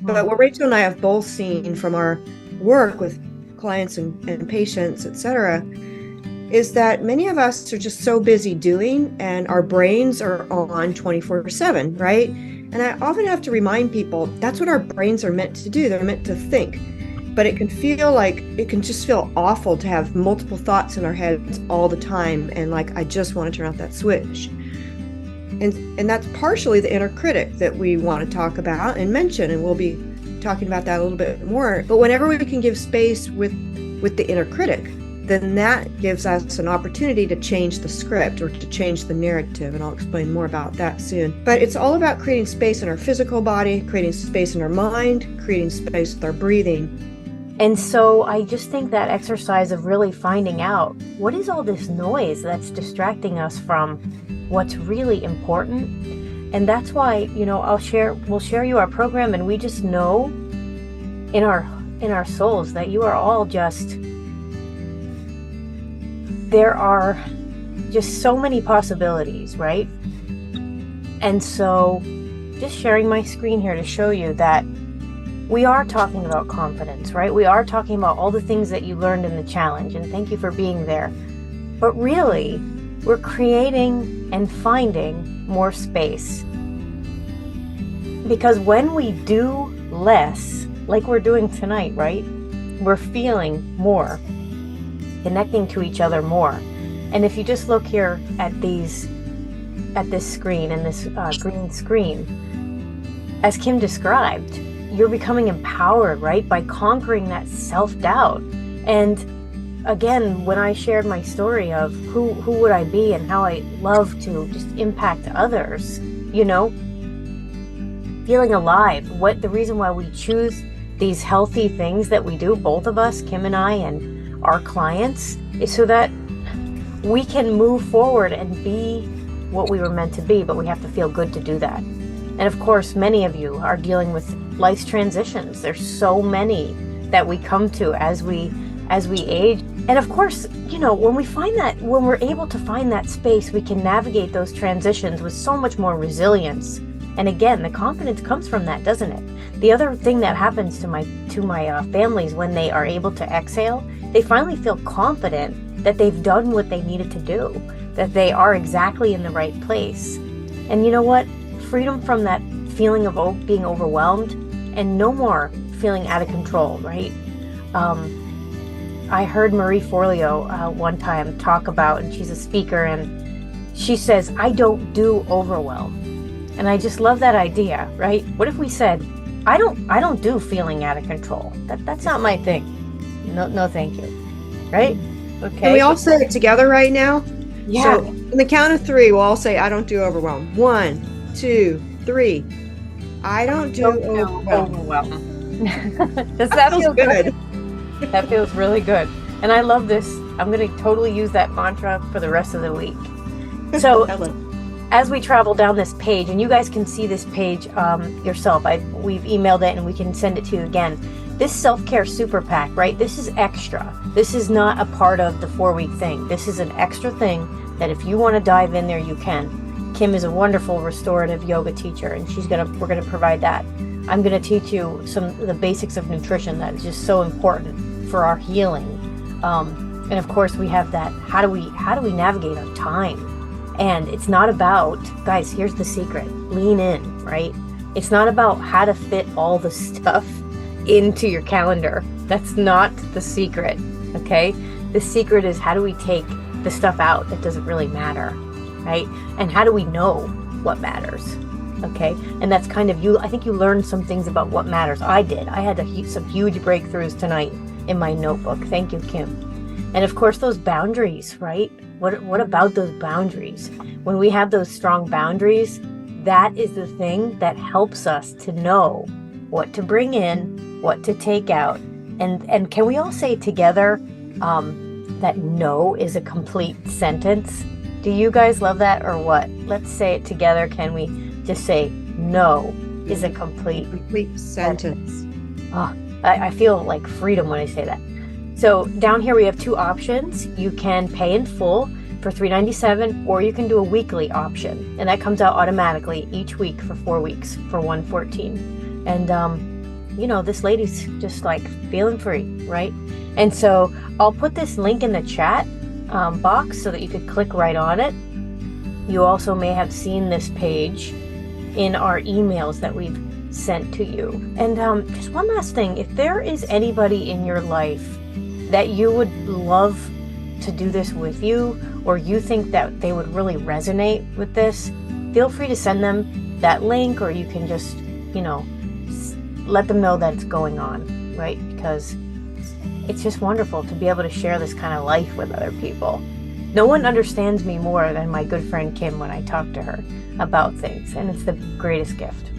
But what Rachel and I have both seen from our work with clients and patients, etc., is that many of us are just so busy doing, and our brains are on 24/7, right? And I often have to remind people that's what our brains are meant to do. They're meant to think. But it can just feel awful to have multiple thoughts in our heads all the time. And like, I just want to turn off that switch. And that's partially the inner critic that we want to talk about and mention. And we'll be talking about that a little bit more. But whenever we can give space with the inner critic, then that gives us an opportunity to change the script or to change the narrative. And I'll explain more about that soon. But it's all about creating space in our physical body, creating space in our mind, creating space with our breathing. And so I just think that exercise of really finding out what is all this noise that's distracting us from what's really important. And that's why, we'll share you our program, and we just know in our souls that you are all there are just so many possibilities, right? And so just sharing my screen here to show you that we are talking about confidence, right? We are talking about all the things that you learned in the challenge, and thank you for being there. But really, we're creating and finding more space. Because when we do less, like we're doing tonight, right? We're feeling more, connecting to each other more. And if you just look here at this screen and this green screen, as Kim described, you're becoming empowered, right? By conquering that self-doubt. And again, when I shared my story of who would I be and how I love to just impact others, feeling alive, the reason why we choose these healthy things that we do, both of us, Kim and I, and our clients, is so that we can move forward and be what we were meant to be, but we have to feel good to do that. And of course, many of you are dealing with life's transitions. There's so many that we come to as we age. And of course, when we're able to find that space, we can navigate those transitions with so much more resilience. And again, the confidence comes from that, doesn't it? The other thing that happens to my families when they are able to exhale, they finally feel confident that they've done what they needed to do, that they are exactly in the right place. And you know what? Freedom from that feeling of being overwhelmed, and no more feeling out of control, right? I heard Marie Forleo one time talk about, and she's a speaker, and she says, I don't do overwhelm. And I just love that idea, right? What if we said, I don't do feeling out of control. That's not my thing. No, thank you. Right? Okay. Can we all say it together right now? Yeah. So, in the count of 3, we'll all say, I don't do overwhelm. 1, 2, 3. I don't do overwhelm. Does that feel good? That feels really good. And I love this. I'm going to totally use that mantra for the rest of the week. So as we travel down this page, and you guys can see this page yourself, we've emailed it and we can send it to you again. This self-care super pack, right? This is extra. This is not a part of the 4-week thing. This is an extra thing that if you want to dive in there, you can. Kim is a wonderful restorative yoga teacher, and we're gonna provide that. I'm gonna teach you some of the basics of nutrition that is just so important for our healing. And of course, we have that. How do we navigate our time? And it's not about, guys, here's the secret. Lean in, right? It's not about how to fit all the stuff into your calendar. That's not the secret, okay? The secret is, how do we take the stuff out that doesn't really matter, right? And how do we know what matters, okay? And that's kind of I think you learned some things about what matters. I did. I had some huge breakthroughs tonight in my notebook. Thank you, Kim. And of course, those boundaries, right? What about those boundaries? When we have those strong boundaries, that is the thing that helps us to know what to bring in, what to take out. And can we all say together that no is a complete sentence? Do you guys love that or what? Let's say it together. Can we just say no is a complete sentence? Oh, I feel like freedom when I say that. So down here we have 2 options. You can pay in full for $397, or you can do a weekly option, and that comes out automatically each week for 4 weeks for $114. And this lady's just like feeling free, right? And so I'll put this link in the chat box so that you could click right on it. You also may have seen this page in our emails that we've sent to you. And just one last thing, if there is anybody in your life that you would love to do this with you, or you think that they would really resonate with this, feel free to send them that link, or you can just, let them know that it's going on, right? Because it's just wonderful to be able to share this kind of life with other people. No one understands me more than my good friend Kim when I talk to her about things, and it's the greatest gift.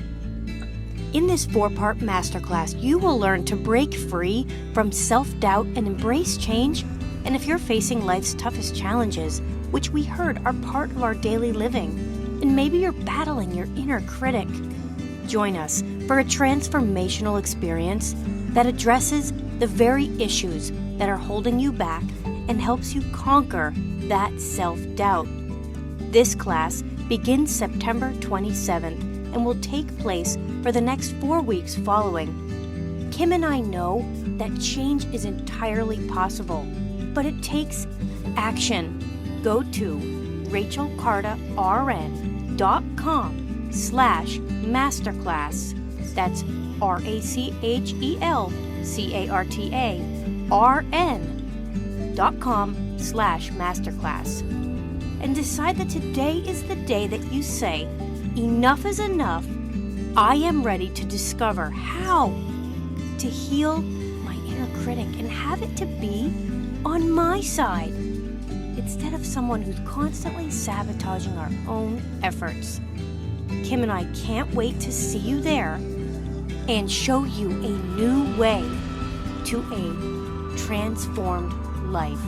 In this 4-part masterclass, you will learn to break free from self-doubt and embrace change. And if you're facing life's toughest challenges, which we heard are part of our daily living, and maybe you're battling your inner critic, join us for a transformational experience that addresses the very issues that are holding you back and helps you conquer that self-doubt. This class begins September 27th and will take place for the next 4 weeks following. Kim and I know that change is entirely possible, but it takes action. Go to rachelcartarn.com/masterclass. That's rachelcartarn.com/masterclass. And decide that today is the day that you say, enough is enough. I am ready to discover how to heal my inner critic and have it to be on my side, instead of someone who's constantly sabotaging our own efforts. Kim and I can't wait to see you there and show you a new way to a transformed life.